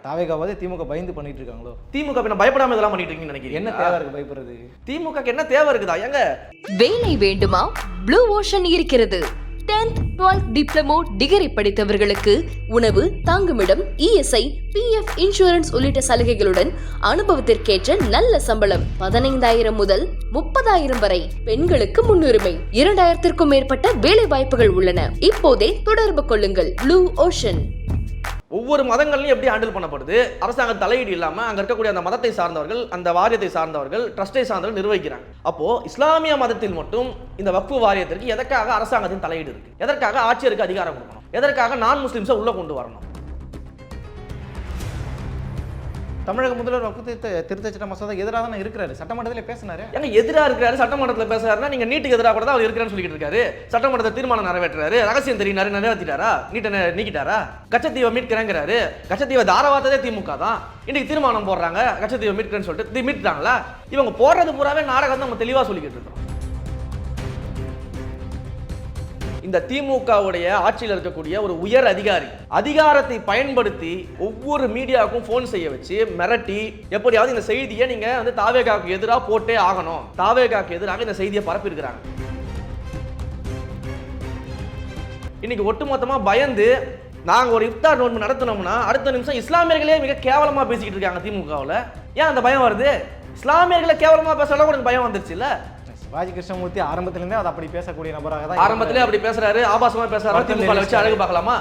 தாவேகாவது திமுக பயந்து பண்ணிட்டு இருக்காங்களோ? திமுக என்ன பயப்படாம இதெல்லாம் பண்ணிட்டு இருக்கீங்கன்னு நினைக்கிறீங்க? என்ன தேவை இருக்கு பயப்படுறது? திமுக என்ன தேவை இருக்குதா? எங்க வேலை வேண்டுமா? ப்ளூ ஓஷன் இருக்கிறது. 10th 12th டிப்ளமோ டிகிரி படித்தவர்களுக்கு உணவு, தங்குமிடம், இஎஸ்ஐ, பிஎஃப் இன்சூரன்ஸ் உள்ளிட்ட சலுகைகளுடன் அனுபவத்திற்கேற்ற நல்ல சம்பளம் 15,000 முதல் 30,000 வரை. பெண்களுக்கு முன்னுரிமை. 2,000க்கும் மேற்பட்ட வேலை வாய்ப்புகள் உள்ளன. இப்போதே தொடர்பு கொள்ளுங்கள். Blue ocean. ஒவ்வொரு மதங்கள்லையும் எப்படி ஹேண்டில் பண்ணப்படுது? அரசாங்க தலையீடு இல்லாம அங்க இருக்கக்கூடிய அந்த மதத்தை சார்ந்தவர்கள், அந்த வாரியத்தை சார்ந்தவர்கள், ட்ரஸ்டை சார்ந்தவர்கள் நிர்வகிக்கிறாங்க. அப்போ இஸ்லாமிய மதத்தில் மட்டும் இந்த வக்ஃபு வாரியத்திற்கு எதற்காக அரசாங்கத்தின் தலையீடு இருக்கு? எதற்காக ஆட்சியருக்கு அதிகாரம் கொடுக்கணும்? எதற்காக நான் முஸ்லிம்ஸை உள்ள கொண்டு வரணும்? தமிழக முதல்வர் வக்ஃபு திருத்த சட்ட மசோதா எதிராக தானே இருக்கிறாரு. சட்டமன்றத்தில் பேசினாரு. ஏங்க எதிராக இருக்கிறாரு, சட்டமன்றத்தில் பேசுறாருன்னா நீங்க நீட்டுக்கு எதிராக கூட தான் அவர் இருக்கிறான்னு சொல்லிட்டு இருக்காரு. சட்டமன்றத்தை தீர்மானம் நிறைவேற்றுறாரு, ரகசியம் தெரியினாரு, நிறைவேற்றிட்டாரா? நீட்டை நீக்கிட்டாரா? கச்சத்தீவை மீட்கிறேங்கிறாரு. கச்சத்தீவை தாரவாத்ததே திமுக தான். இன்னைக்கு தீர்மானம் போடுறாங்க கச்சத்தீவை மீட்கிறேன்னு சொல்லிட்டு மீட்கிறாங்களா? இவங்க போடுறது பூராவே நாடகம் தான். நம்ம தெளிவா சொல்லிக்கிட்டு இருக்கோம். இந்த திமுகவுடைய ஆட்சியில் இருக்கக்கூடிய ஒரு உயர் அதிகாரி அதிகாரத்தை பயன்படுத்தி ஒவ்வொரு மீடியாவுக்கும் போன் செய்ய வச்சு மிரட்டி எப்படியாவது இந்த செய்தியை நீங்க வந்து தாவேகாவுக்கு எதிராக போட்டே ஆகணும், தாவேகாவுக்கு எதிராக இந்த செய்தியை பரப்பி இருக்கிறாங்க. இன்னைக்கு ஒட்டுமொத்தமா பயந்து நாங்க ஒரு இஃப்தார் நோன்பு நடத்தினோம்னா அடுத்த நிமிஷம் இஸ்லாமியர்களே மிக கேவலமா பேசிக்கிட்டு இருக்காங்க திமுகவில். ஏன் அந்த பயம் வருது? இஸ்லாமியர்களை கேவலமா பேசலாம் கூட பயம் வந்துருச்சு இல்ல? சிவாஜி கிருஷ்ணமூர்த்தி ஆரம்பத்திலிருந்தே அதை அப்படி பேசக்கூடிய நபராக தான் ஆரம்பத்திலே அப்படி பேசுறாரு, ஆபாசமா பேசுறாரு. திமுக வச்சு அழகு பார்க்கலாமா?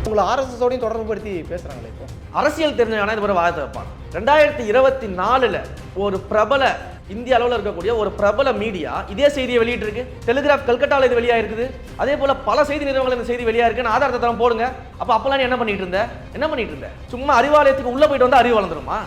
உங்களை ஆர்எஸ்எஸோடையும் தொடர்புபடுத்தி பேசுறாங்களே. இப்போ அரசியல் தெரிஞ்சவனா இது ஒரு வாதத்தை வைப்பான். 2024 ஒரு பிரபல இந்திய அளவில் இருக்கக்கூடிய ஒரு பிரபல மீடியா இதே செய்தியை வெளியிட்டு இருக்கு. டெலிகிராஃப் கல்கட்டாவில் இது வெளியா இருக்குது. அதே போல பல செய்தி நிறுவனங்கள் இந்த செய்தி வெளியா இருக்கு. ஆதாரத்தை தரம் போடுங்க. அப்பெல்லாம் நீ என்ன பண்ணிட்டு இருந்த? சும்மா அறிவாலயத்துக்கு உள்ள போயிட்டு வந்து அறிவு வளர்ந்துருமா?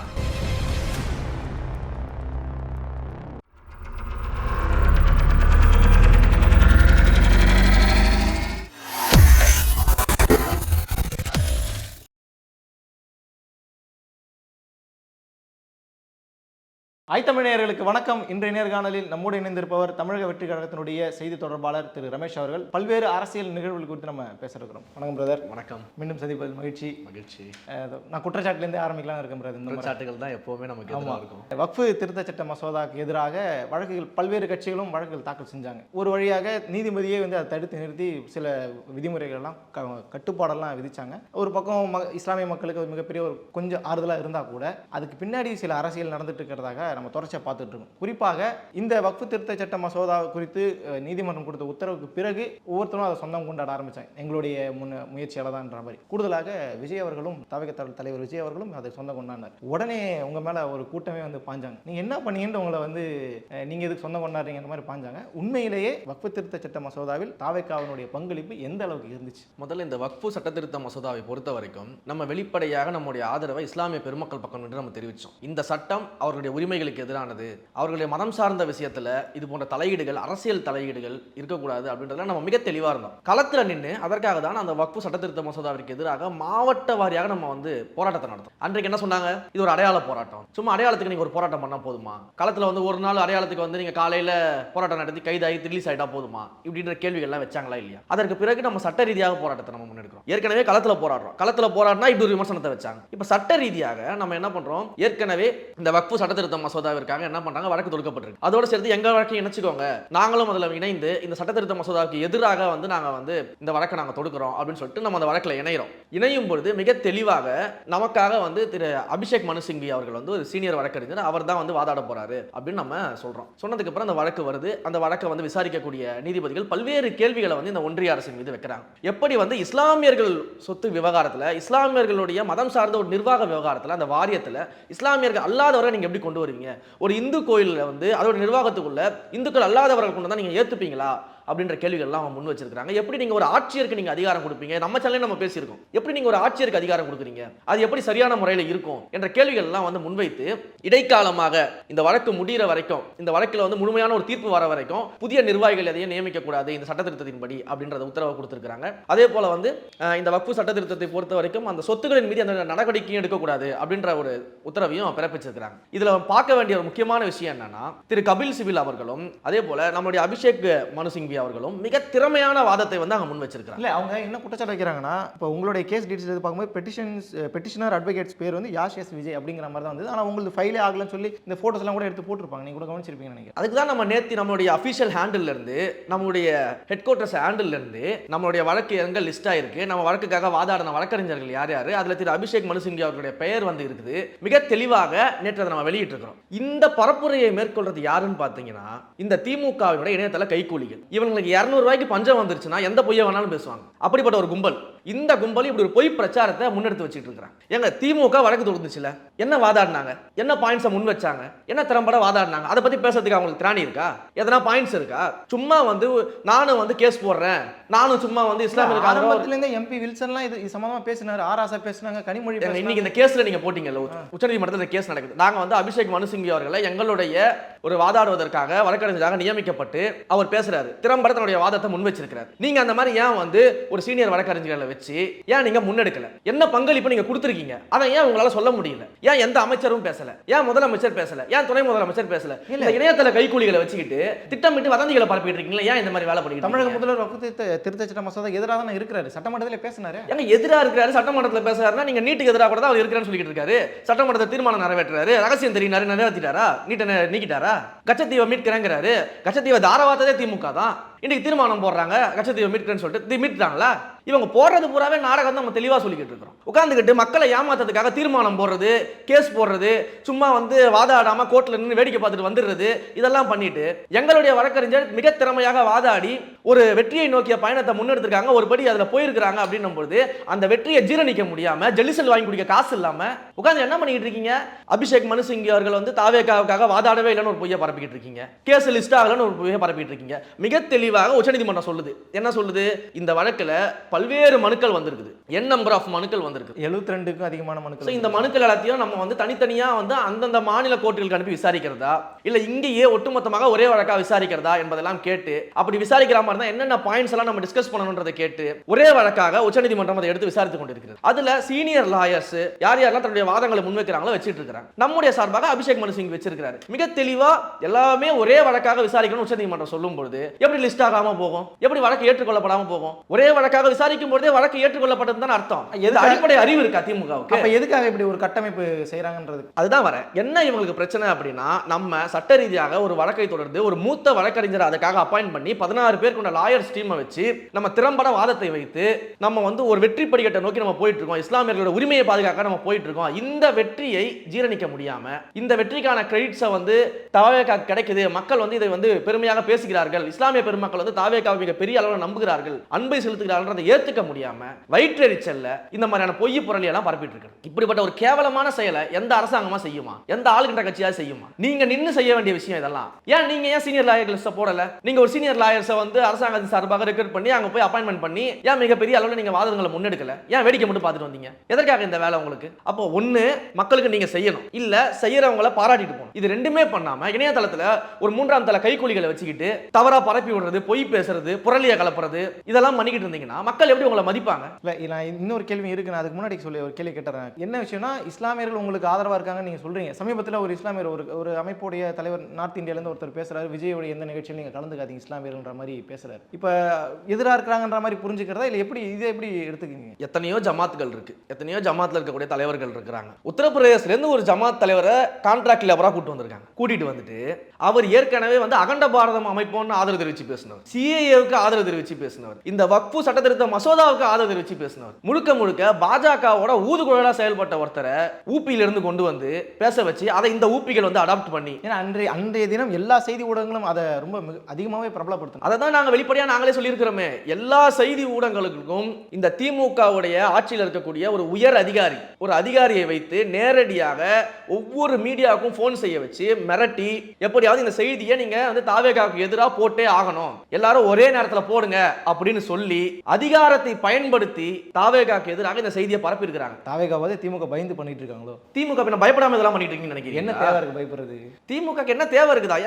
தமிழ் நேயர்களுக்கு வணக்கம். இன்றைய நேர்காணலில் நம்மோடு இணைந்திருப்பவர் தமிழக வெற்றி கழகத்தினுடைய செய்தி தொடர்பாளர் திரு ரமேஷ் அவர்கள். பல்வேறு அரசியல் நிகழ்வுகள் குறித்து நம்ம பேச இருக்கிறோம். வணக்கம் பிரதர். வணக்கம். மீண்டும் சந்திப்பதில் மகிழ்ச்சி. நான் குற்றச்சாட்டுலேருந்தே ஆரம்பிக்கலாம் இருக்கேன் பிரதர். இந்த குற்றச்சாட்டுகள் தான் எப்போவுமே நமக்கு எதிராக இருக்கும். வக்ஃபு திருத்த சட்ட மசோதாவுக்கு எதிராக வழக்குகள் பல்வேறு கட்சிகளும் வழக்குகள் தாக்கல் செஞ்சாங்க. ஒரு வழியாக நீதிபதியே வந்து அதை தடுத்து நிறுத்தி சில விதிமுறைகள்லாம் கட்டுப்பாடெல்லாம் விதிச்சாங்க. ஒரு பக்கம் இஸ்லாமிய மக்களுக்கு மிகப்பெரிய ஒரு கொஞ்சம் ஆறுதலாக இருந்தால் கூட அதுக்கு பின்னாடி சில அரசியல் நடந்துட்டு இருக்கிறதாக நம்ம தொடர்ச்சியாக பார்த்துட்டு இருக்கோம். குறிப்பாக இந்த வக்ஃபு திருத்த சட்ட மசோதா குறித்து நீதிமன்றம் கொடுத்த உத்தரவுக்கு பிறகு ஒவ்வொருத்தரும் அதை சொந்தம் கொண்டாட ஆரம்பிச்சாங்க. எங்களுடைய முயற்சியால தான்ன்ற மாதிரி. கூடுதலாக விஜய் அவர்களும் தவிக தலைவர் விஜய் அவர்களும் அதை சொந்தம் கொண்டாடினார். உடனே உங்க மேல ஒரு கூட்டமே வந்து பாஞ்சாங்க. நீங்க என்ன பண்ணீங்கன்னு உங்களை வந்து நீங்க எதுக்கு சொந்தம் கொண்டாடுறீங்க மாதிரி பாஞ்சாங்க. உண்மையிலேயே வக்ஃபு திருத்த சட்ட மசோதாவில் தாவேகாவினுடைய பங்களிப்பு எந்த அளவுக்கு இருந்துச்சு? முதல்ல இந்த வக்ஃபு சட்ட திருத்த மசோதாவை பொறுத்த வரைக்கும் நம்ம வெளிப்படையாக நம்முடைய ஆதரவை இஸ்லாமிய பெருமக்கள் பக்கம் என்று நம்ம தெரிவித்தோம். இந்த சட்டம் அவர்களுடைய உரிமைகளுக்கு எதிரானது, அவர்களுடைய மதம் சார்ந்த விஷயத்துல இது போன்ற தலையீடுகள், அரசியல் தலையீடுகள் இருக்கக்கூடாது அப்படின்றதுல நம்ம மிக தெளிவா இருந்தோம். களத்துல நின்று அதற்காக தான் அந்த வக்ஃபு சட்டத்திருத்த மசோதாவிற்கு எதிராக மாவட்ட வாரியாக நம்ம வந்து போராட்டத்தை நடத்தோம். அன்றைக்கு என்ன சொன்னாங்க? இது ஒரு அடையாள போராட்டம். சும்மா அடையாளத்துக்கு நீங்க ஒரு போராட்டம் பண்ணா போதுமா? களத்துல வந்து ஒரு நாள் அடையாளத்துக்கு வந்து நீங்க காலையில போராட்டம் நடத்தி கைதாகி ரிலீஸ் ஆயிட்டா போதுமா? இப்படின்ற கேள்விகள்லாம் வச்சாங்களா இல்லையா? அதற்கு பிறகு நம்ம சட்ட ரீதியாக போராட்டத்தை நம்ம முன்னெடுக்கிறோம். ஏற்கனவே களத்துல போராடுறோம். களத்துல போராடினா இப்படி ஒரு விமர்சனத்தை வச்சாங்க. இப்ப சட்ட ரீதியாக நம்ம என்ன பண்றோம்? ஏற்கனவே இந்த வக்ஃபு சட்டத்திருத்த மசோதாவிற்காக என்ன பண்றாங்க? வழக்கு தொடுக்கப்பட்டிருக்கு. அதோட சேர்த்து எங்க வழக்கையும் இணைச்சுக்கோங்க, நாங்களும் அதில் இணைந்து இந்த சட்டத்திருத்த மசோதாவுக்கு எதிராக வந்து நாங்க வந்து இந்த வழக்கை நாங்க தொடுக்கிறோம் அப்படின்னு சொல்லிட்டு நம்ம அந்த வழக்கில் இணையும் பொழுது மிக தெளிவாக நமக்காக வந்து திரு அபிஷேக் மனு சிங்வி அவர்கள் வந்து ஒரு சீனியர் வழக்கறிஞர், அவர் தான் வந்து வாதாட போறாரு அப்படின்னு நம்ம சொல்றோம். சொன்னதுக்கு அப்புறம் அந்த வழக்கு வருது. அந்த வழக்கை வந்து விசாரிக்கக்கூடிய நீதிபதிகள் பல்வேறு கேள்விகளை வந்து இந்த ஒன்றிய அரசின் மீது வைக்கிறாங்க. எப்படி வந்து இஸ்லாமியர்கள் சொத்து விவகாரத்தில், இஸ்லாமியர்களுடைய மதம் சார்ந்த ஒரு நிர்வாக விவகாரத்தில், அந்த வாரியத்தில் இஸ்லாமியர்கள் அல்லாதவரை நீங்க எப்படி கொண்டு வருவீங்க? ஒரு இந்து கோயிலில் வந்து அதோட நிர்வாகத்துக்குள்ள இந்துக்கள் அல்லாதவர்கள் கொண்டு தான் நீங்க ஏத்துப்பீங்களா அப்படின்ற கேள்விகள்லாம் அவங்க முன் வச்சிருக்காங்க. எப்படி நீங்க ஒரு ஆட்சியருக்கு நீங்க அதிகாரம் கொடுப்பீங்க? நம்ம சேனல்ல நம்ம பேசியிருக்கோம். எப்படி நீங்க ஒரு ஆட்சியருக்கு அதிகாரம் கொடுக்குறீங்க? அது எப்படி சரியான முறையில் இருக்கும் என்ற கேள்விகள் எல்லாம் வந்து முன்வைத்து இடைக்காலமாக இந்த வழக்கு முடிகிற வரைக்கும், இந்த வழக்கில் வந்து முழுமையான ஒரு தீர்ப்பு வர வரைக்கும் புதிய நிர்வாகிகள் எதையும் நியமிக்க கூடாது இந்த சட்டத்திருத்தத்தின்படி அப்படின்றத உத்தரவு கொடுத்திருக்காங்க. அதே போல வந்து இந்த வக்ஃபு சட்டத்திருத்தத்தை பொறுத்த வரைக்கும் அந்த சொத்துக்களின் மீது அந்த நடவடிக்கையும் எடுக்கக்கூடாது அப்படின்ற ஒரு உத்தரவையும் பிறப்பிச்சிருக்கிறாங்க. இதுல பார்க்க வேண்டிய ஒரு முக்கியமான விஷயம் என்னன்னா, திரு கபில் சிபில் அவர்களும் அதே போல நம்மளுடைய அபிஷேக் மனு சிங்வி அவர்களும் மிக திறமையான வாதத்தை வந்து அங்க முன் வச்சிருக்காங்க. இல்ல அவங்க என்ன குற்றச்சாட்டு வைக்கிறாங்கன்னா, இப்போ உங்களுடைய கேஸ் டீடைல்ஸ் எடுத்து பார்க்கும்போது பெட்டிஷனர் அட்வொகேட்ஸ் பேர் வந்து யாஷ் எஸ் விஜய் அப்படிங்கிற மாதிரி தான் வந்து, ஆனா உங்களுக்கு ஃபைலே ஆகலன்னு சொல்லி இந்த போட்டோஸ் எல்லாம் கூட எடுத்து போட்டுருப்பாங்க. நீங்க கூட கவனிச்சிருப்பீங்கன்னு நினைக்கிறேன். அதுக்கு தான் நம்ம நேத்தி நம்மளுடைய அஃபிஷியல் ஹேண்டில் இருந்து, நம்மளுடைய ஹெட் குவார்ட்டர்ஸ் ஹேண்டில் இருந்து நம்மளுடைய வழக்கு எங்க லிஸ்ட் ஆயிருக்கு, நம்ம வழக்குக்காக வாதாடின வழக்கறிஞர்கள் யார் யாரு, அதுல திரு அபிஷேக் மனு சிங்வி அவர்களுடைய பெயர் வந்து இருக்குது. மிக தெளிவாக நேற்று அதை நம்ம வெளியிட்டு இருக்கிறோம். இந்த பரப்புரையை மேற்கொள்றது யாருன்னு பாத்தீங்கன்னா, இந்த திமுகவினுடைய இணையதள கைக்கூலிகள். இவங்களுக்கு 200 ரூபாய்க்கு பஞ்சம் வந்துருச்சுன்னா எந்த பொய்யை வேணாலும் பேசுவாங்க. அப்படிப்பட்ட ஒரு கும்பல். இந்த கும்பல் இப்படி ஒரு பொய் பிரச்சாரத்தை முன்னெடுத்து வச்சுட்டு இருக்காங்க. எங்க திமுக வழக்கு தொடுத்துச்சுல, என்ன வாதாடினாங்க, என்ன பாயிண்ட்ஸை முன் வச்சாங்க, என்ன திறம்பட வாதாடினாங்க, அதை பத்தி பேசுறதுக்கு அவங்களுக்கு திராணி இருக்கா, எதனா பாயிண்ட்ஸ் இருக்கா? சும்மா வந்து நானும் வந்து கேஸ் போடுறேன், நானும் சும்மா வந்து இஸ்லாமியருக்கு ஆரம்பத்துல இருந்தே எம்பி வில்சன்லாம் இது சம்பந்தமா பேசினாரு, ஆராசா பேசினாங்க, கனிமொழி இன்னைக்கு இந்த கேஸ்ல நீங்க போட்டீங்கல்ல, உச்சநீதிமன்றத்தில் இந்த கேஸ் நடக்குது. நாங்க வந்து அபிஷேக் மனு சிங்வி அவர்களை எங்களுடைய ஒரு வாதாடுவதற்காக வழக்கறிஞராக நியமிக்கப்பட்டு அவர் பேசுறாரு, திறம்பட தன்னுடைய வாதத்தை முன் வச்சிருக்கிறார். நீங்க அந்த மாதிரி ஏன் வந்து ஒரு சீனியர் வழக்கறிஞர்களை வச்சு ஏன் நீங்க முன்னெடுக்கல? என்ன பங்களிப்பு நீங்க கொடுத்திருக்கீங்க, அதை ஏன் உங்களால சொல்ல முடியல? ஏன் எந்த அமைச்சரும் பேசல? ஏன் முதலமைச்சர் பேசல? ஏன் துணை முதலமைச்சர் பேசல? இந்த இணையதள கைக்கூலிகளை வச்சுக்கிட்டு திட்டமிட்டு வதந்திகளை பரப்பிட்டு இருக்கீங்களா? ஏன் இந்த மாதிரி வேலை பண்ணிட்டு? தமிழக முதல்வர் வக்ஃபு திருத்த சட்ட மசோதா எதிராக தான் இருக்கிறாரு, சட்டமன்றத்தில் பேசினாரு. எங்க எதிராக இருக்கிறாரு, சட்டமன்றத்தில் பேசுறாருன்னா நீங்க நீட்டுக்கு எதிராக கூட தான் அவர் இருக்கிறான்னு சொல்லிட்டு இருக்காரு. சட்டமன்றத்தை தீர்மானம் நிறைவேற்றாரு, ரகசியம் தெரியினாரு, நிறைவேற்றிட்டாரா, நீட்டை நீக்கிட்டாரா, கச்சத்தீவை மீட்கிறேங்கிறாரு. கச்சத்தீவை தாரவாத்ததே திமுக தான். இன்னைக்கு தீர்மானம் போடுறாங்க கச்சத்தீவை மீட்கிறேன்னு சொல்லிட்டு மீட்கிறாங்களா? இவங்க போடுறது பூராவே நாடகம் தான். நம்ம தெளிவா சொல்லிக்கிட்டு இருக்கிறோம். உட்கார்ந்துக்கிட்டு மக்களை ஏமாத்துறதுக்காக தீர்மானம் போடுறது, கேஸ் போடுறது, சும்மா வந்து வாதாடாம கோர்ட்ல நின்று வேடிக்கை பார்த்துட்டு வந்துடுறது, இதெல்லாம் பண்ணிட்டு எங்களுடைய வழக்கறிஞர் மிக திறமையாக வாதாடி ஒரு வெற்றியை நோக்கிய பயணத்தை முன்னெடுத்திருக்காங்க. ஒரு படி அதுல போயிருக்காங்க அப்படின்னும் பொழுது அந்த வெற்றியை ஜீரணிக்க முடியாம, ஜெல்லிசல் வாங்கி குடிக்க காசு இல்லாம உட்கார்ந்து என்ன பண்ணிட்டு இருக்கீங்க? அபிஷேக் மனு சிங்வி அவர்கள் வந்து தாவேக்காவுக்காக வாதாடவே இல்லைன்னு ஒரு பொய்யை பரப்பிக்கிட்டு இருக்கீங்க. கேஸ் லிஸ்ட் ஆகலன்னு ஒரு பொய்யை பரப்பிட்டு இருக்கீங்க. மிக தெளிவாக உச்சநீதிமன்றம் சொல்லுது. என்ன சொல்லுது? இந்த வழக்குல பல்வேறு மனுக்கள் வந்திருக்குது. என் நம்பர் ஆஃப் மனுக்கள் வந்திருக்கு, 72க்கும் அதிகமான மனுக்கள். இந்த மனுக்கள் எல்லாத்தையும் நம்ம வந்து தனித்தனியா வந்து அந்தந்த மாநில கோர்ட்டுகளுக்கு அனுப்பி விசாரிக்கிறதா, இல்ல இங்கேயே ஒட்டுமொத்தமாக ஒரே வழக்கா விசாரிக்கிறதா என்பதெல்லாம் கேட்டு, அப்படி விசாரிக்கிற மாதிரி தான் என்னென்ன பாயிண்ட்ஸ் எல்லாம் நம்ம டிஸ்கஸ் பண்ணணும்ன்றதை கேட்டு ஒரே வழக்காக உச்சநீதிமன்றம் அதை எடுத்து விசாரித்துக் கொண்டிருக்கிறது. அதுல சீனியர் லாயர்ஸ் யார் யாரெல்லாம் தன்னுடைய வாதங்களை முன்வைக்கிறாங்களோ வச்சிட்டு இருக்காங்க. நம்முடைய சார்பாக அபிஷேக் மனு சிங் வச்சிருக்காரு. மிக தெளிவா எல்லாமே ஒரே வழக்காக விசாரிக்கணும் உச்சநீதிமன்றம் சொல்லும் பொழுது எப்படி லிஸ்ட் ஆகாம போகும், எப்படி வழக்கு ஏற்றுக்கொள்ளப்படாம போகும்? ஒரே வழக்காக விசாரிக்கும் பொழுதே வழக்கு ஏற்றுக்கொள்ளப்பட்டது தான் அர்த்தம். அடிப்படை அறிவு இருக்கா திமுகவுக்கு? அப்ப எதுக்காக இப்படி ஒரு கட்டமைப்பு செய்யறாங்கன்றது அதுதான் வர என்ன இவங்களுக்கு பிரச்சனை அப்படின்னா, நம்ம சட்ட ரீதியாக ஒரு வழக்கை தொடர்ந்து ஒரு மூத்த வழக்கறிஞர் அதுக்காக அப்பாயிண்ட் பண்ணி 16 பேர் கொண்ட லாயர்ஸ் டீமை வச்சு நம்ம திறம்பட வாதத்தை வைத்து நம்ம வந்து ஒரு வெற்றி படிக்கட்டை நோக்கி நம்ம போயிட்டு இருக்கோம். இஸ்லாமியர்களோட உரிமையை பாதுகாக்க நம்ம போயிட்டு இருக்கோம். இந்த வெற்றியை ஜீரணிக்க முடியாம, இந்த வெற்றிக்கான கிரெடிட்ஸை வந்து தாவேகா கிடைக்குது, மக்கள் வந்து இதை வந்து பெருமையாக பேசுகிறார்கள், இஸ்லாமிய பெருமக்கள் வந்து தாவேகா மிக பெரிய அளவில் நம்புகிறார்கள், அன்பை செலுத்துகிறார்கள், ஏத்துக்க முடியாம வயிற்றெரிச்சல்ல இந்த மாதிரியான பொய் புரளி எல்லாம் பரப்பிட்டு இருக்கு. இப்படிப்பட்ட ஒரு கேவலமான செயலை எந்த அரசாங்கமா செய்யுமா? எந்த ஆளுகின்ற கட்சியா செய்யுமா? நீங்க நின்னு செய்ய வேண்டிய விஷயம் இதெல்லாம். ஏன் நீங்க ஏன் சீனியர் லாயர் லிஸ்ட் போடல? நீங்க ஒரு சீனியர் லாயர்ஸை வந்து அரசாங்கத்தின் சார்பாக ரெக்ரூட் பண்ணி அங்க போய் அப்பாயின்மெண்ட் பண்ணி ஏன் மிகப்பெரிய அளவில் நீங்க வாதங்களை முன்னெடுக்கல? ஏன் வேடிக்கை மட்டும் பார்த்துட்டு வந்தீங்க? எதற்காக இந்த வேலை உங்களுக்கு? அப்போ ஒண்ணு மக்களுக்கு நீங்க செய்யணும், இல்ல செய்யறவங்களை பாராட்டிட்டு போகணும். இது ரெண்டுமே பண்ணாம இணையதளத்துல ஒரு 3ஆம் தள கைக்கூலிகளை வச்சுக்கிட்டு தவறா பரப்பி விடுறது, பொய் பேசுறது, புரளியை கலப்புறது, இதெல்லாம் பண்ணிக்கிட்டு இருந்தீங்கன்னா மக்கள் எப்படி உங்களை மதிப்பாங்க? இல்ல நான் இன்னொரு கேள்வி இருக்கு, நான் அதுக்கு முன்னாடி சொல்லி ஒரு கேள்வி கேட்டுறேன். என்ன விஷயம்னா, இஸ்லாமியர்கள் உங்களுக்கு ஆதரவா இருக்காங்க நீங்க சொல்றீங்க. சமீபத்தில் ஒரு இஸ்லாமியர் ஒரு அமைப்புடைய தலைவர் நார்த் இந்தியால இருந்து ஒருத்தர் பேசுறாரு, விஜயோட எந்த நிகழ்ச்சியில் நீங்க கலந்துக்காதீங்க இஸ்லாமியர்கள்ன்ற மாதிரி பேசுறாரு. இப்ப எதிராக இருக்கிறாங்கன்ற மாதிரி புரிஞ்சுக்கிறதா இல்ல எப்படி இதை எப்படி எடுத்துக்கீங்க? எத்தனையோ ஜமாத்துகள் இருக்கு, எத்தனையோ ஜமாத்ல இருக்கக்கூடிய தலைவர்கள் இருக்கிறாங்க. உத்தரப்பிரதேசல இருந்து ஒரு ஜமாத் தலைவரை கான்ட்ராக்ட் லேபரா கூட்டிட்டு வந்துட்டு அவர் ஏற்கனவே வந்து அகண்ட பாரதம் அமைப்போன்னு ஆதரவு தெரிவிச்சு பேசினவர், சிஏஏவுக்கு ஆதரவு தெரிவிச்சு பேசினவர், இந்த வக்ஃபு சட்ட திருத்த மசோதாவுக்கு ஆதரவு தெரிவிச்சு பேசினவர், முழுக்க முழுக்க பாஜகவோட ஊதுகுழலா செயல்பட்ட ஒருத்தரை ஊபியில இருந்து கொண்டு வந்து பேச வச்சு அதை இந்த ஊபிகள் வந்து அடாப்ட் பண்ணி, ஏன்னா அன்றைய தினம் எல்லா செய்தி ஊடகங்களும் அதை ரொம்ப அதிகமாகவே பிரபலப்படுத்தும். அதை தான் நாங்கள் வெளிப்படையா நாங்களே சொல்லியிருக்கிறோமே. எல்லா செய்தி ஊடகங்களுக்கும் இந்த திமுகவுடைய ஆட்சியில் இருக்கக்கூடிய ஒரு உயர் அதிகாரி, ஒரு அதிகாரியை வைத்து நேரடியாக ஒவ்வொரு மீடியாவுக்கும் போன் செய்ய வச்சு மிரட்டி, எப்படியாவது இந்த செய்தியை நீங்க வந்து தாவேகாவுக்கு எதிராக போட்டே ஆகணும், எல்லாரும் ஒரே நேரத்தில் போடுங்க அப்படின்னு சொல்லி அதிகாரத்தை பயன்படுத்தி தாவேகாவுக்கு எதிராக இந்த செய்தியை பரப்பி இருக்கிறாங்க. தாவேகாவது திமுக பயந்து பண்ணிட்டு இருக்காங்களோ? திமுக பயப்படாம இதெல்லாம் பண்ணிட்டு இருக்கீங்கன்னு நினைக்கிறீங்க? என்ன தேவை இருக்கு பயப்படுறது? திமுக என்ன தேவை இருக்குதா?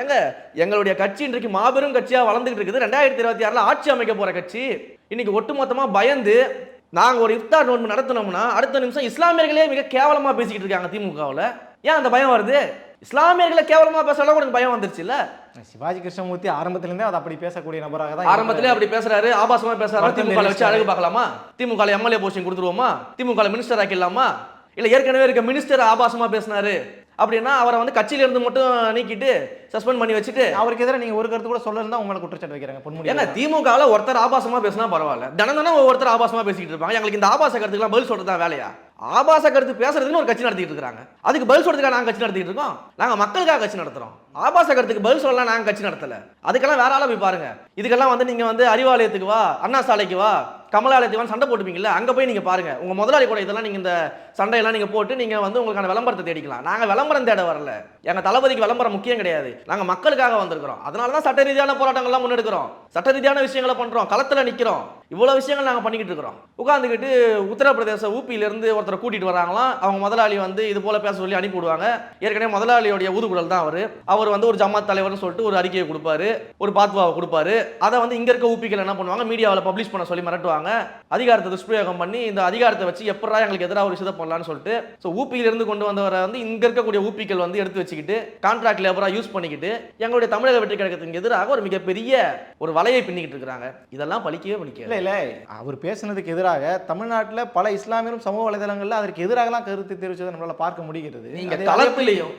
எங்களுடைய கட்சி இன்றைக்கு மாபெரும் கட்சியா வளர்ந்துட்டு இருக்குது. 2026 ஆட்சி அமைக்க போற கட்சி. இன்னைக்கு ஒட்டுமொத்தமா பயந்து நாங்க ஒரு இஃப்தார் நோன்பு நடத்தினோம்னா அடுத்த நிமிஷம் இஸ்லாமியர்களே மிக கேவலமா பேசிக்கிட்டு இருக்காங்க திமுகவில். ஏன் அந்த பயம் வருது? இஸ்லாமியர்களை கேவலமா பேசுறதுல உனக்கு பயம் வந்துருச்சு இல்ல? சிவாஜி கிருஷ்ணமூர்த்தி ஆரம்பத்திலிருந்தே அது அப்படி பேசக்கூடிய நபராக தான் ஆரம்பத்திலே அப்படி பேசுறாரு, ஆபாசமா பேசுறாரு. திமுக வச்சு அழகு பார்க்கலாமா? திமுக எம்எல்ஏ போஸ்டிங் கொடுத்துருவோமா? திமுக மினிஸ்டர் ஆக்கிடலாமா? இல்ல ஏற்கனவே இருக்க மினிஸ்டர் ஆபாசமா பேசினாரு அப்படின்னா அவரை வந்து கட்சியில இருந்து மட்டும் நீக்கிட்டு சஸ்பெண்ட் பண்ணி வச்சுட்டு அவருக்கு எதிராக நீங்க ஒரு கருத்து கூட சொல்லலாம் உங்களை குற்றச்சாட்டு வைக்கிறாங்க பொன்முடி. ஏன்னா திமுகவில் ஒருத்தர் ஆபாசமா பேசினா பரவாயில்ல, தினம் ஒருத்தர் ஆபாசமா பேசிக்கிட்டு இருப்பாங்க. எங்களுக்கு இந்த ஆபாச கருத்துக்கெல்லாம் பதில் சொல்றது தான் வேலையா? ஆபாச கருத்து பேசுறதுன்னு ஒரு கட்சி நடத்திட்டு இருக்காங்க, அதுக்கு பதில் சொல்றதுக்காக நாங்க கட்சி நடத்திட்டு இருக்கோம். நாங்க மக்களுக்காக கட்சி நடத்துறோம். ஆபாச கருத்துக்கு பதில் சொல்லலாம் நாங்க கட்சி நடத்தல. அதுக்கெல்லாம் வேற ஆளா போய் பாருங்க. இதுக்கெல்லாம் வந்து நீங்க வந்து அறிவாலயத்துக்கு வா, அண்ணா சாலைக்கு வா, கமலாலயத்துக்கு சண்டை போட்டுப்பீங்கல்ல, அங்க போய் நீங்க பாருங்க. உங்க முதலாளி கூட இதெல்லாம் நீங்க இந்த சண்டையெல்லாம் நீங்க போட்டு நீங்க வந்து உங்களுக்கான விளம்பரத்தை தேடிக்கலாம். நாங்க விளம்பரம் தேட வரல, எங்க தளபதிக்கு விளம்பரம் முக்கியம் கிடையாது. நாங்க மக்களுக்காக வந்திருக்கிறோம். அதனாலதான் சட்ட ரீதியான போராட்டங்கள்லாம் முன்னெடுக்கிறோம், சட்ட ரீதியான விஷயங்களை பண்றோம், களத்துல நிக்கிறோம். இவ்வளவு விஷயங்கள் நாங்க பண்ணிக்கிட்டு இருக்கிறோம். உட்கார்ந்துக்கிட்டு உத்தரப்பிரதேச ஊபியில இருந்து ஒருத்தரை கூட்டிட்டு வராங்களாம். அவங்க முதலாளி வந்து இது போல பேச சொல்லி அனுப்பி விடுவாங்க. ஏற்கனவே முதலாளியோடைய ஊதுகுழல் தான் அவர் வந்து ஒரு ஜமாத் தலைவர்னு சொல்லிட்டு ஒரு அறிக்கையை கொடுப்பாரு, ஒரு பாத்வாவை கொடுப்பாரு. அதை வந்து இங்க இருக்க ஊபிகள் என்ன பண்ணுவாங்க, மீடியாவில் பப்ளிஷ் பண்ண சொல்லி மிரட்டுவாங்க. அதிகாரத்தை துஷ்பிரயோகம் பண்ணி இந்த அதிகாரத்தை வச்சு எப்படா எங்களுக்கு எதிராக ஒரு விஷயத்தை பண்ணலாம்னு சொல்லிட்டு ஊபியில இருந்து கொண்டு வந்தவரை வந்து இங்க இருக்கக்கூடிய ஊபிகள் வந்து எடுத்து வச்சுக்கிட்டு கான்ட்ராக்ட் லேபரா யூஸ் பண்ணிக்கிட்டு எங்களுடைய தமிழக வெற்றி கழகத்துக்கு எதிராக ஒரு மிகப்பெரிய ஒரு வலையை பின்னிக்கிட்டு இருக்காங்க. இதெல்லாம் பலிக்கவே பலிக்கல. இல்ல அவர் பேசுனதுக்கு எதிராக தமிழ்நாட்டில் பல இஸ்லாமியரும் சமூக வலைதளங்கள்ல அதற்கு எதிராகலாம் கருத்து தெரிவிச்சதை நம்மளால பார்க்க முடிகிறது. நீங்க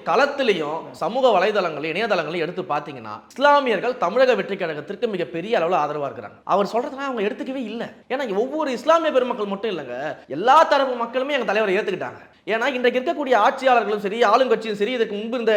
களத்திலையும் சமூக வலைதளங்கள் இணையதளங்களையும் எடுத்து பார்த்தீங்கன்னா இஸ்லாமியர்கள் தமிழக வெற்றி கழகத்திற்கு மிகப்பெரிய அளவில் ஆதரவா இருக்கிறாங்க. அவர் சொல்றதுலாம் அவங்க எடுத்துக்கவே இல்லை. ஏன்னா ஒவ்வொரு இஸ்லாமிய பெருமக்கள் மட்டும் இல்லைங்க, எல்லா தரப்பு மக்களுமே எங்க தலைவரை ஏத்துக்கிட்டாங்க. ஏன்னா இன்றைக்கு இருக்கக்கூடிய ஆட்சியாளர்களும் சரி, ஆளுங்கட்சியும் சரி, இதுக்கு முன்பு இருந்த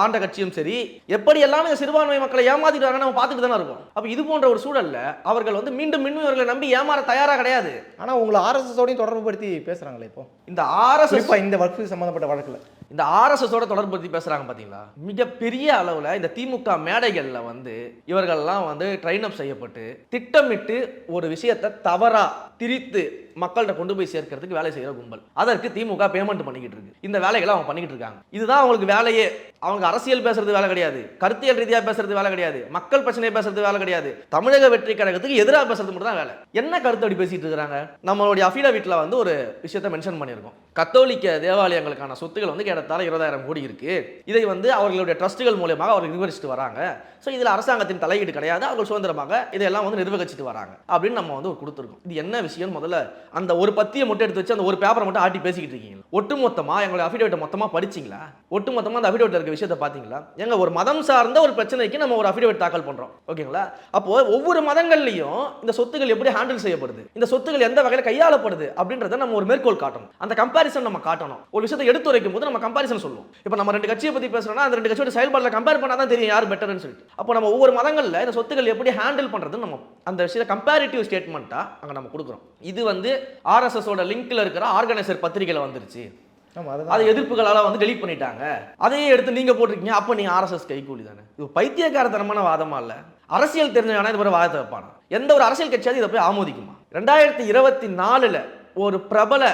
ஆண்ட கட்சியும் சரி, எப்படி எல்லாம் இந்த சிறுபான்மை மக்களை ஏமாத்திட்டு நம்ம பார்த்துட்டு தானே இருக்கோம். அப்ப இது போன்ற ஒரு சூழல்ல அவர்கள் வந்து மீண்டும் இவர்களை நம்பி ஏமாற தயாரா கிடையாது. ஆனா உங்களை RSS ஓடையும் தொடர்பு படுத்தி பேசுறாங்களே இப்போ இந்த RSS இந்த வக்ஃப் சம்பந்தப்பட்ட வழக்குல இந்த RSS-ஓட தொடர்படுத்தி பேசுறாங்க பாத்தீங்களா? மிகப்பெரிய அளவுல இந்த திமுக மேடைகள்ல வந்து இவர்கள்லாம் வந்து ட்ரெயின் அப் செய்யப்பட்டு திட்டமிட்டு ஒரு விஷயத்தை தவறா திரித்து மக்கள்கிட்ட கொண்டு போய் சேர்க்கிறதுக்கு வேலை செய்யற கும்பல். அதற்கு திமுக பேமெண்ட் பண்ணிக்கிட்டு இருக்கு. இந்த வேலைகளை அவங்க பண்ணிக்கிட்டு இருக்காங்க. இதுதான் அவங்களுக்கு வேலையே. அவங்க அரசியல் பேசுறது வேலை கிடையாது, கருத்தியல் ரீதியா பேசுறது வேலை கிடையாது, மக்கள் பிரச்சனையை பேசுறது வேலை கிடையாது, தமிழக வெற்றி கழகத்துக்கு எதிராக பேசுறது மட்டும் தான் வேலை. என்ன கருத்து அப்படி பேசிட்டு இருக்காங்க? நம்மளுடைய அஃபிடவிட்ல வந்து ஒரு விஷயத்தை மென்ஷன் பண்ணியிருக்கோம். கத்தோலிக்க தேவாலயங்களுக்கான சொத்துக்கள் வந்து கிட்டத்தட்ட 20,000 கோடி இருக்கு. இதை வந்து அவர்களுடைய ட்ரஸ்ட்டுகள் மூலமாக அவர்கள் நிர்வகிச்சுட்டு வராங்க. ஸோ இதில் அரசாங்கத்தின் தலையீடு கிடையாது, அவர்கள் சுதந்திரமாக இதெல்லாம் வந்து நிர்வகிச்சுட்டு வராங்க அப்படின்னு நம்ம வந்து கொடுத்துருக்கோம். இது என்ன விஷயம்? முதல்ல அந்த ஒரு பத்தியை மட்டும் எடுத்து வச்சு அந்த ஒரு பேப்பரை மட்டும் ஆட்டி பேசிக்கிட்டு இருக்கீங்க. ஒட்டுமொத்தமா எங்களுடைய அஃபிடவிட்டை மொத்தமா படிச்சிங்களா? ஒட்டுமொத்தமா அந்த அஃபிடவிட்ல இருக்க விஷயத்தை பார்த்தீங்களா? எங்க ஒரு மதம் சார்ந்த ஒரு பிரச்சனைக்கு நம்ம ஒரு அஃபிடவிட் தாக்கல் பண்றோம், ஓகேங்களா? அப்போ ஒவ்வொரு மதங்கள்லையும் இந்த சொத்துக்கள் எப்படி ஹேண்டில் செய்யப்படுது, இந்த சொத்துக்கள் எந்த வகையில் கையாளப்படுது அப்படின்றத நம்ம ஒரு மேற்கோள் காட்டணும். அந்த கம்பாரிசன் நம்ம காட்டணும். ஒரு விஷயத்தை எடுத்து வைக்கும் போது நம்ம கம்பாரிசன் சொல்லுவோம். இப்போ நம்ம ரெண்டு கட்சியை பத்தி பேசுறோம்னா அந்த ரெண்டு கட்சியோட செயல்பாடுல கம்பேர் பண்ணாதான் தெரியும் யார் பெட்டர்னு சொல்லிட்டு. அப்போ நம்ம ஒவ்வொரு மதங்கள்ல இந்த சொத்துக்கள் எப்படி ஹேண்டில் பண்றதுன்னு நம்ம அந்த விஷயத்தை கம்பேரிட்டிவ் ஸ்டேட்மெண்ட்டா அங்க நம்ம கொடுக்குறோம். இது வந்து RSS-ஓட லிங்க்ல இருக்கிற ஆர்கனைசர் பத்திரிகையில வந்துருச்சு. அதை எதிர்ப்புகளால வந்து டெலீட் பண்ணிட்டாங்க. அதையே எடுத்து நீங்க போட்டிருக்கீங்க. அப்ப நீங்க RSS கைகூலி தானே? இது பைத்தியக்காரத்தனமான வாதமா இல்ல? அரசியல் தெரிஞ்சவனா இது மாதிரி வாதத்தை வைப்பானா? எந்த ஒரு அரசியல் கட்சியாவது இதை போய் ஆமோதிக்குமா? 2024 ஒரு பிரபல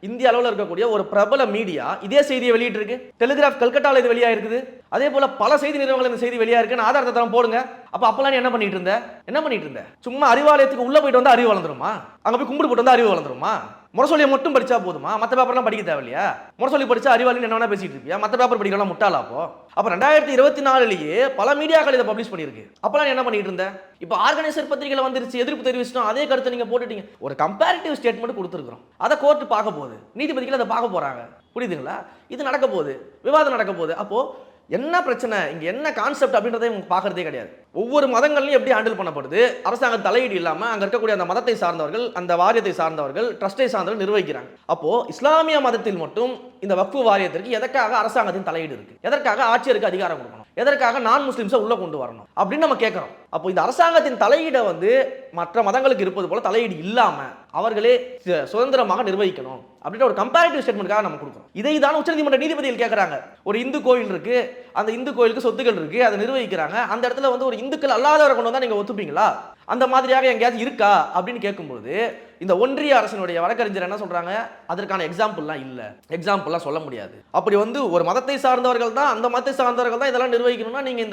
இந்திய அளவில் இருக்கக்கூடிய ஒரு பிரபல மீடியா இதே செய்தியை வெளியிட்டு இருக்கு. டெலிகிராஃப் கல்கட்டாவில் இது வெளியா இருக்குது. அதே போல பல செய்தி நிறுவனங்கள் இந்த செய்தி வெளியா இருக்கு. ஆதாரத்தை தரம் போடுங்க. அப்பெல்லாம் நீ என்ன பண்ணிட்டு இருந்த? சும்மா அறிவாலயத்துக்கு உள்ள போயிட்டு வந்து அறிவு வளர்ந்துருமா? அங்க போய் கும்பிட்டு போட்டு வந்து அறிவு வளர்ந்துருமா? முரசொலியை மட்டும் படிச்சா போதுமா? மற்ற பேப்பர்லாம் படிக்க தேவையில்லையா? முரசொலி படிச்சா அறிவாளின்னு என்ன வேணா பேசிட்டு இருப்பியா? மற்ற பேப்பர் படிக்கலாம் முட்டாளா? அப்போ 2024 பல மீடியாக்கள் இதை பப்ளிஷ் பண்ணியிருக்கு. அப்பெல்லாம் என்ன பண்ணிட்டு இருந்த? இப்போ ஆர்கனைசர் பத்திரிகையில வந்துருச்சு, எதிர்ப்பு தெரிவிச்சிட்டோம், அதே கருத்தை நீங்க போட்டுட்டீங்க. ஒரு கம்பேரிட்டிவ் ஸ்டேட்மெண்ட் கொடுத்துருக்கோம். அதை கோர்ட்டு பார்க்க போகுது, நீதிபதிகள் அதை பார்க்க போறாங்க. புரியுதுங்களா? இது நடக்க போகுது, விவாதம் நடக்க போகுது. அப்போ என்ன பிரச்சனை, இங்க என்ன கான்செப்ட் அப்படின்றதை பார்க்கறதே கிடையாது. ஒவ்வொரு மதங்களையும் எப்படி ஹேண்டில் பண்ணப்படுது, அரசாங்க தலையீடு இல்லாம அங்க இருக்கக்கூடிய அந்த மதத்தை சார்ந்தவர்கள், அந்த வாரியத்தை சார்ந்தவர்கள், ட்ரஸ்டை சார்ந்தவர்கள் நிர்வகிக்கிறாங்க. அப்போ இஸ்லாமிய மதத்தில் மட்டும் இந்த வக்ஃபு வாரியத்திற்கு எதற்காக அரசாங்கத்தின் தலையீடு இருக்கு? எதற்காக ஆட்சியருக்கு அதிகாரம் கொடுக்கணும்? எதற்காக நான் முஸ்லிம்ஸை உள்ள கொண்டு வரணும் அப்படின்னு நம்ம கேட்கிறோம். அப்போ இந்த அரசாங்கத்தின் தலையீடை வந்து மற்ற மதங்களுக்கு இருப்பது போல தலையீடு இல்லாம அவர்களே சுதந்திரமாக நிர்வகிக்கணும் அப்படின்ற ஒரு கம்பேரிட்டிவ் ஸ்டேட்மெண்ட்காக நம்ம கொடுக்கிறோம். இதை தான் உச்சநீதிமன்ற நீதிபதிகள் கேட்கறாங்க. ஒரு இந்து கோயில் இருக்கு, அந்த இந்து கோயிலுக்கு சொத்துக்கள் இருக்கு, அதை நிர்வகிக்கிறாங்க. அந்த இடத்துல வந்து ஒரு இந்துக்கள் அல்லாதவரை கொண்டு வந்தா நீங்க ஒத்துப்பீங்களா? அந்த மாதிரியாக எங்கேயாவது இருக்கா அப்படின்னு கேட்கும்போது இந்த ஒன்றிய அரசினுடைய வழக்கறிஞர் என்ன சொல்றாங்க, அதற்கான எக்ஸாம்பிள்லாம் இல்ல, எக்ஸாம்பிள்லாம் சொல்ல முடியாது. அப்படி வந்து ஒரு மதத்தை சார்ந்தவர்கள் தான், அந்த மதத்தை சார்ந்தவர்கள் தான் இதெல்லாம் நிர்வகிக்கணும்னா நீங்க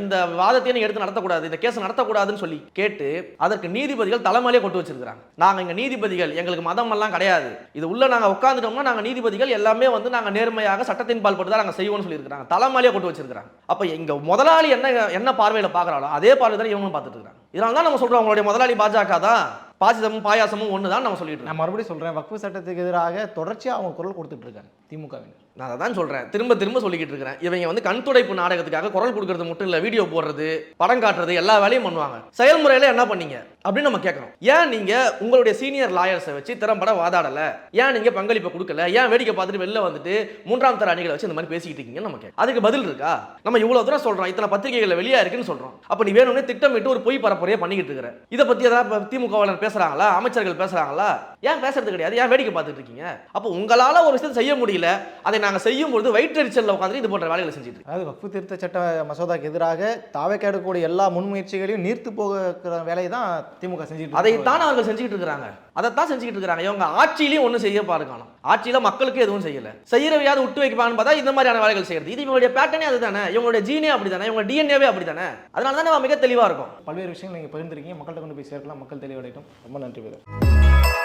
இந்த வாதத்தை நீங்க எடுத்து நடத்தக்கூடாது, இந்த கேஸ் நடத்தக்கூடாதுன்னு சொல்லி கேட்டு அதற்கு நீதிபதிகள் தலைமையிலே கொண்டு வச்சிருக்காங்க. நாங்க இங்க நீதிபதிகள், எங்களுக்கு மதம் எல்லாம் கிடையாது, இது உள்ள நாங்க உட்கார்ந்துட்டோம்னா நாங்க நீதிபதிகள் எல்லாமே வந்து நாங்க நேர்மையாக சட்டத்தின் பால் பட்டு தான் நாங்க செய்வோம்னு சொல்லியிருக்காங்க. தலைமையிலே கொண்டு வச்சிருக்காங்க. அப்ப இங்க முதலாளி என்ன பார்வையில பாக்குறாளோ அதே பார்வை தான் இவங்களும் பார்த்துட்டு இருக்காங்க. இதனால தான் நம்ம சொல்றோம் அவங்களுடைய முதலாளி பாஜக தான், பாசிசமும் பாயாசமும் ஒன்று தான் நம்ம சொல்லிட்டு இருக்கோம். நான் மறுபடியும் சொல்றேன், வக்ஃபு சட்டத்துக்கு எதிராக தொடர்ச்சியாக அவங்க குரல் கொடுத்துட்டு இருக்காங்க திமுகவினர். நான் அதை தான் சொல்றேன், திரும்ப சொல்லிக்கிட்டு இருக்கிறேன். இவங்க வந்து கண் துடைப்பு நாடகத்துக்காக குரல் கொடுக்கறது மட்டும் இல்ல, வீடியோ போடுறது, படம் காட்டுறது, எல்லா வேலையும் பண்ணுவாங்க. செயல்முறையில என்ன பண்ணீங்க அப்படின்னு நம்ம கேட்கறோம். ஏன் நீங்க உங்களுடைய சீனியர் லாயர்ஸை வச்சு திறம்பட வாதாடல, ஏன் நீங்க பங்களிப்பை கொடுக்கல, ஏன் வேடிக்கை பார்த்துட்டு வெளில வந்துட்டு மூன்றாம் தர அணிகளை வச்சு இந்த மாதிரி பேசிக்கிட்டு இருக்கீங்கன்னு நம்ம கேட்க. அதுக்கு பதில் இருக்கா? நம்ம இவ்வளவு தூரம் சொல்றோம், இத்தனை பத்திரிகைகள் வெளியா இருக்குன்னு சொல்றோம். அப்ப நீ வேணும்னே திட்டமிட்டு ஒரு பொய் பரப்புரையை பண்ணிக்கிட்டு இருக்கிற. இதை பத்தி ஏதாவது திமுகவினர் பேசுறாங்களா, அமைச்சர்கள் பேசுறாங்களா? ஏன் பேசுறது கிடையாது, ஏன் வேடிக்கை பார்த்துட்டு இருக்கீங்க? அப்போ உங்களால ஒரு விஷயத்தை செய்ய முடியல, அதை நாங்க செய்யும் பொழுது வயிற்றெரிச்சல்ல உட்கார்ந்து இது போன்ற வேலைகளை செஞ்சுட்டு. அதாவது வக்ஃபு திருத்த சட்ட மசோதாக்கு எதிராக தாவேக்கு எடுக்கக்கூடிய எல்லா முன்முயற்சிகளையும் நீர்த்து போகிற வேலையை தான் திமுக செஞ்சுட்டு, அதைத்தான் அவர்கள் செஞ்சுக்கிட்டு இருக்காங்க. அதைத்தான் செஞ்சுக்கிட்டு இருக்காங்க. இவங்க ஆட்சியிலையும் ஒன்றும் செய்ய பாருங்க, ஆட்சியில மக்களுக்கு எதுவும் செய்யல, செய்யறவையாவது விட்டு வைக்கப்பான்னு பார்த்தா இந்த மாதிரியான வேலைகள் செய்யறது. இது இவங்களுடைய பேட்டர்னே அதுதானே, இவங்களுடைய ஜீனே அப்படிதானே, இவங்க டிஎன்ஏவே அப்படிதானே. அதனால தானே மிக தெளிவா இருக்கும். பல்வேறு விஷயங்கள் நீங்க பகிர்ந்துருக்கீங்க, மக்கள்கிட்ட கொண்டு போய் சேர்க்கலாம், மக்கள் தெளிவடையட்டும். ரொம்ப நன்றி.